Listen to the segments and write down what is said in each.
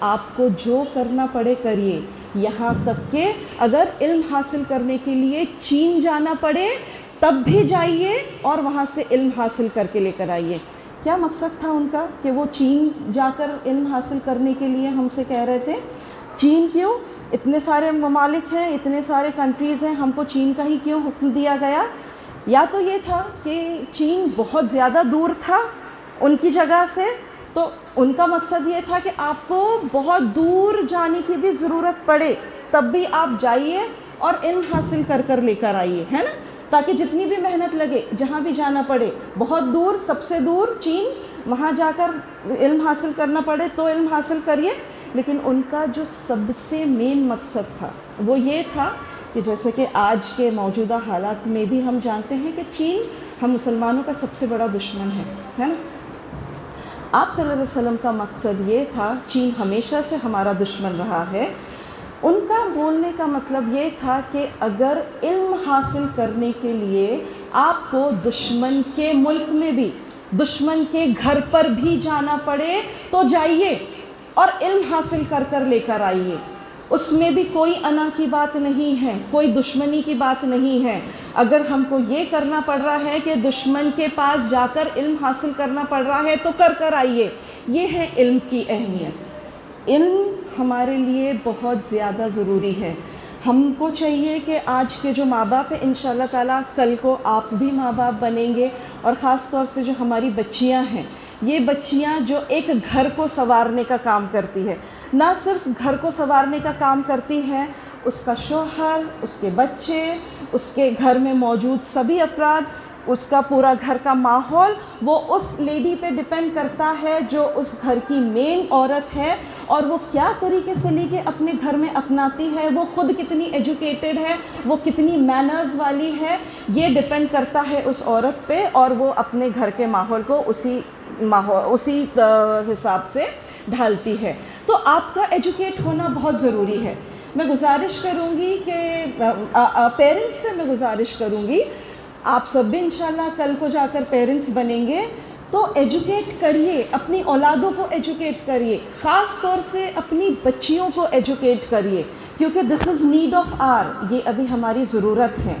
آپ کو جو کرنا پڑے کریے، یہاں تک کہ اگر علم حاصل کرنے کے لیے چین جانا پڑے تب بھی جائیے اور وہاں سے علم حاصل کر کے لے کر آئیے۔ کیا مقصد تھا ان کا کہ وہ چین جا کر علم حاصل کرنے کے لیے ہم سے کہہ رہے تھے؟ چین کیوں؟ اتنے سارے ممالک ہیں، اتنے سارے کنٹریز ہیں، ہم کو چین کا ہی کیوں حکم دیا گیا؟ یا تو یہ تھا کہ چین بہت زیادہ دور تھا ان کی جگہ سے، تو ان کا مقصد یہ تھا کہ آپ کو بہت دور جانے کی بھی ضرورت پڑے تب بھی آپ جائیے اور علم حاصل کر کر لے کر آئیے، ہے نا، تاکہ جتنی بھی محنت لگے، جہاں بھی جانا پڑے، بہت دور، سب سے دور چین، وہاں جا کر علم حاصل کرنا پڑے تو علم حاصل کریے۔ لیکن ان کا جو سب سے مین مقصد تھا وہ یہ تھا کہ جیسے کہ آج کے موجودہ حالات میں بھی ہم جانتے ہیں کہ چین ہم مسلمانوں کا سب سے بڑا دشمن ہے نا۔ آپ صلی اللہ علیہ وسلم کا مقصد یہ تھا، چین ہمیشہ سے ہمارا دشمن رہا ہے، ان کا بولنے کا مطلب یہ تھا کہ اگر علم حاصل کرنے کے لیے آپ کو دشمن کے ملک میں بھی، دشمن کے گھر پر بھی جانا پڑے تو جائیے اور علم حاصل کر کر لے کر آئیے، اس میں بھی کوئی انا کی بات نہیں ہے، کوئی دشمنی کی بات نہیں ہے۔ اگر ہم کو یہ کرنا پڑ رہا ہے کہ دشمن کے پاس جا کر علم حاصل کرنا پڑ رہا ہے تو کر کر آئیے۔ یہ ہے علم کی اہمیت۔ علم ہمارے لیے بہت زیادہ ضروری ہے۔ ہم کو چاہیے کہ آج کے جو ماں باپ ہیں، انشاءاللہ تعالیٰ کل کو آپ بھی ماں باپ بنیں گے، اور خاص طور سے جو ہماری بچیاں ہیں، یہ بچیاں جو ایک گھر کو سنوارنے کا کام کرتی ہے، نہ صرف گھر کو سنوارنے کا کام کرتی ہے، اس کا شوہر، اس کے بچے، اس کے گھر میں موجود سبھی افراد، اس کا پورا گھر کا ماحول، وہ اس لیڈی پہ ڈیپینڈ کرتا ہے جو اس گھر کی مین عورت ہے، اور وہ کیا طریقے سے لے کے اپنے گھر میں اپناتی ہے، وہ خود کتنی ایجوکیٹڈ ہے، وہ کتنی مینرز والی ہے، یہ ڈیپینڈ کرتا ہے اس عورت پہ، اور وہ اپنے گھر کے ماحول کو اسی حساب سے ڈھالتی ہے۔ تو آپ کا ایجوکیٹ ہونا بہت ضروری ہے۔ میں گزارش کروں گی کہ پیرنٹس سے میں گزارش کروں گی، آپ سب بھی انشاءاللہ کل کو جا کر پیرنٹس بنیں گے، تو ایجوکیٹ کریے، اپنی اولادوں کو ایجوکیٹ کریے، خاص طور سے اپنی بچیوں کو ایجوکیٹ کریے، کیونکہ دس از نیڈ آف آر، یہ ابھی ہماری ضرورت ہے،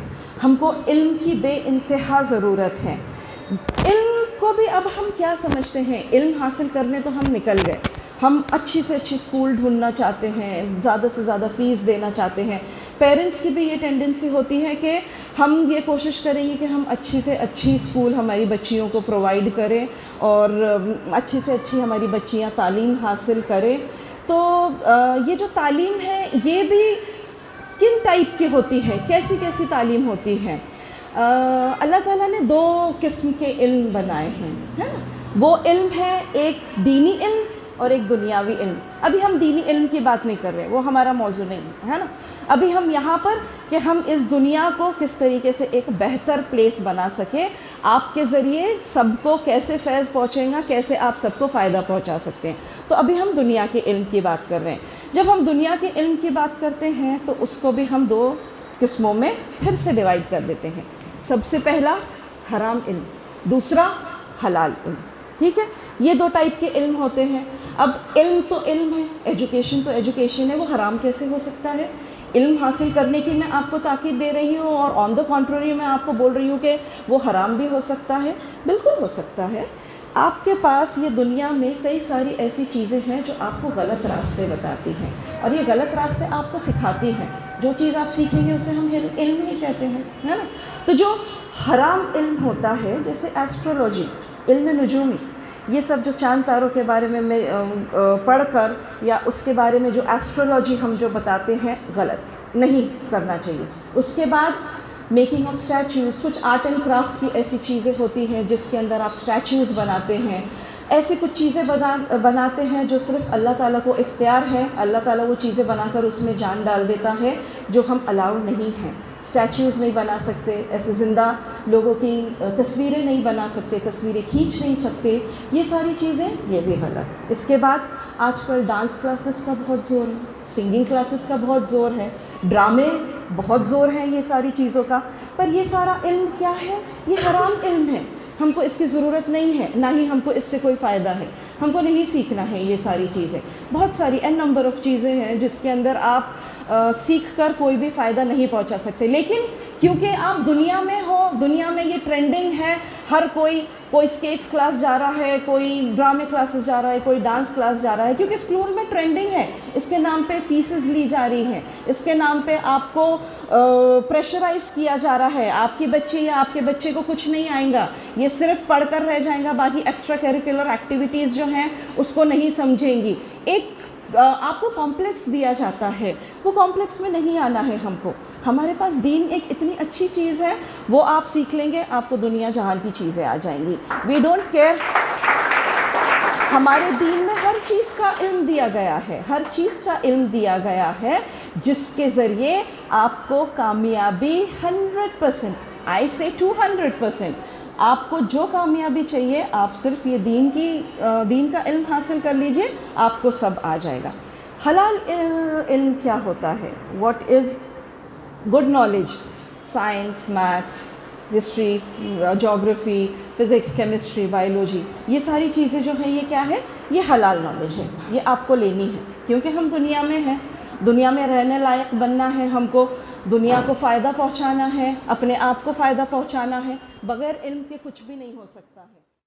ہم کو علم کی بے انتہا ضرورت ہے۔ علم کو بھی اب ہم کیا سمجھتے ہیں، علم حاصل کرنے تو ہم نکل گئے، ہم اچھی سے اچھی اسکول ڈھونڈنا چاہتے ہیں، زیادہ سے زیادہ فیس دینا چاہتے ہیں۔ پیرنٹس کی بھی یہ ٹینڈنسی ہوتی ہے کہ ہم یہ کوشش کریں گے کہ ہم اچھی سے اچھی اسکول ہماری بچیوں کو پرووائڈ کریں، اور اچھی سے اچھی ہماری بچیاں تعلیم حاصل کریں۔ تو یہ جو تعلیم ہے یہ بھی کن ٹائپ کی ہوتی ہے، کیسی کیسی تعلیم ہوتی ہے؟ اللہ تعالیٰ نے دو قسم کے علم بنائے ہیں، ہے نا۔ وہ علم ہے ایک دینی علم اور ایک دنیاوی علم۔ ابھی ہم دینی علم کی بات نہیں کر رہے، وہ ہمارا موضوع نہیں ہے نا۔ ابھی ہم یہاں پر کہ ہم اس دنیا کو کس طریقے سے ایک بہتر پلیس بنا سکیں، آپ کے ذریعے سب کو کیسے فیض پہنچے گا، کیسے آپ سب کو فائدہ پہنچا سکتے ہیں۔ تو ابھی ہم دنیا کے علم کی بات کر رہے ہیں۔ جب ہم دنیا کے علم کی بات کرتے ہیں تو اس کو بھی ہم دو قسموں میں پھر سے ڈیوائڈ کر دیتے ہیں۔ سب سے پہلا حرام علم، دوسرا حلال علم، ٹھیک ہے۔ یہ دو ٹائپ کے علم ہوتے ہیں۔ اب علم تو علم ہے، ایجوکیشن تو ایجوکیشن ہے، وہ حرام کیسے ہو سکتا ہے؟ علم حاصل کرنے کی میں آپ کو تاکید دے رہی ہوں، اور آن دا کنٹریری میں آپ کو بول رہی ہوں کہ وہ حرام بھی ہو سکتا ہے۔ بالکل ہو سکتا ہے۔ آپ کے پاس یہ دنیا میں کئی ساری ایسی چیزیں ہیں جو آپ کو غلط راستے بتاتی ہیں، اور یہ غلط راستے آپ کو سکھاتی ہیں۔ جو چیز آپ سیکھیں گے اسے ہم علم ہی کہتے ہیں، ہے نا۔ تو جو حرام علم ہوتا ہے، جیسے ایسٹرولوجی، علم نجومی، یہ سب جو چاند تاروں کے بارے میں پڑھ کر، یا اس کے بارے میں جو ایسٹرولوجی ہم جو بتاتے ہیں، غلط نہیں کرنا چاہیے۔ اس کے بعد میکنگ آف اسٹیچوز، کچھ آرٹ اینڈ کرافٹ کی ایسی چیزیں ہوتی ہیں جس کے اندر آپ اسٹیچوز بناتے ہیں، ایسی کچھ چیزیں بناتے ہیں جو صرف اللہ تعالیٰ کو اختیار ہے، اللہ تعالیٰ وہ چیزیں بنا کر اس میں جان ڈال دیتا ہے، جو ہم الاؤ نہیں ہیں۔ اسٹیچوز نہیں بنا سکتے، ایسے زندہ لوگوں کی تصویریں نہیں بنا سکتے، تصویریں کھینچ نہیں سکتے، یہ ساری چیزیں، یہ بھی غلط۔ اس کے بعد آج کل ڈانس کلاسز کا بہت زور ہے، سنگنگ کلاسز کا بہت زور ہے، ڈرامے بہت زور ہیں، یہ ساری چیزوں کا۔ پر یہ سارا علم کیا ہے؟ یہ حرام علم ہے۔ ہم کو اس کی ضرورت نہیں ہے، نہ ہی ہم کو اس سے کوئی فائدہ ہے، ہم کو نہیں سیکھنا ہے یہ ساری چیزیں. بہت ساری n نمبر آف چیزیں ہیں جس کے اندر آپ سیکھ کر کوئی بھی فائدہ نہیں پہنچا سکتے. لیکن کیونکہ آپ دنیا میں ہو، دنیا میں یہ ٹرینڈنگ ہے، ہر کوئی اسکیٹس کلاس جا رہا ہے، کوئی ڈرامے کلاسز جا رہا ہے، کوئی ڈانس کلاس جا رہا ہے، کیونکہ اسکول میں ٹرینڈنگ ہے، اس کے نام پہ فیسز لی جا رہی ہیں، اس کے نام پہ آپ کو پریشرائز کیا جا رہا ہے. آپ کی بچی یا آپ کے بچے کو کچھ نہیں آئے گا، یہ صرف پڑھ کر رہ جائیں گا، باقی ایکسٹرا کیریکولر ایکٹیویٹیز جو ہیں اس کو نہیں سمجھیں گی. ایک آپ کو کمپلیکس دیا جاتا ہے، وہ کمپلیکس میں نہیں آنا ہے ہم کو. ہمارے پاس دین ایک اتنی اچھی چیز ہے، وہ آپ سیکھ لیں گے، آپ کو دنیا جہان کی چیزیں آ جائیں گی. We don't care. ہمارے دین میں ہر چیز کا علم دیا گیا ہے، ہر چیز کا علم دیا گیا ہے جس کے ذریعے آپ کو کامیابی 100%، آئی سے 200%، آپ کو جو کامیابی چاہیے آپ صرف یہ دین کا علم حاصل کر لیجئے، آپ کو سب آ جائے گا. حلال علم کیا ہوتا ہے؟ What is good knowledge? Science, maths, history, جغرافی، فزکس، کیمسٹری، بایولوجی، یہ ساری چیزیں جو ہیں یہ کیا ہے؟ یہ حلال نالج ہے، یہ آپ کو لینی ہے، کیونکہ ہم دنیا میں ہیں، دنیا میں رہنے لائق بننا ہے، ہم کو دنیا کو فائدہ پہنچانا ہے، اپنے آپ کو فائدہ پہنچانا ہے. بغیر علم کے کچھ بھی نہیں ہو سکتا ہے.